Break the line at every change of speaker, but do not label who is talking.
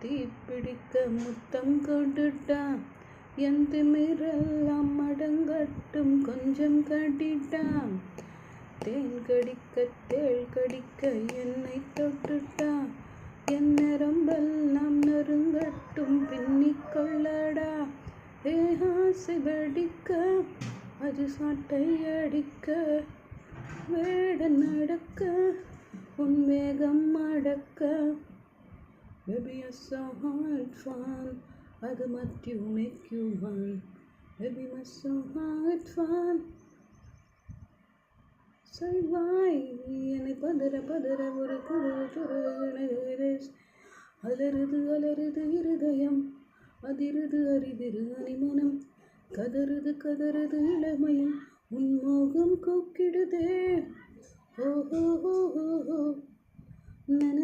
தீப்பிடிக்க முத்தம் கொடுட்டா என் திமிரெல்லாம் மடங்கட்டும் கொஞ்சம் கட்டிட்டா தேன் கடிக்க என்னை தொட்டுட்டா என் நரம்பெல்லாம் நறுங்கட்டும் பின்னிக்கொள்ளடா ஆசை வெடிக்க அது சாட்டை அடிக்க வேட நடக்க உன் வேகம் அடக்க. Baby, you're so hard fun. அது what you make you want. Baby, you're so hard fun. சொல்வாய் என்னை பதற ஒரு அலறுது இருதயம் அதிருது அரிதிரு அணிமனம் கதறுது இளமையும் உன்மோகம் கூக்கிடுதே. ஓஹோ நன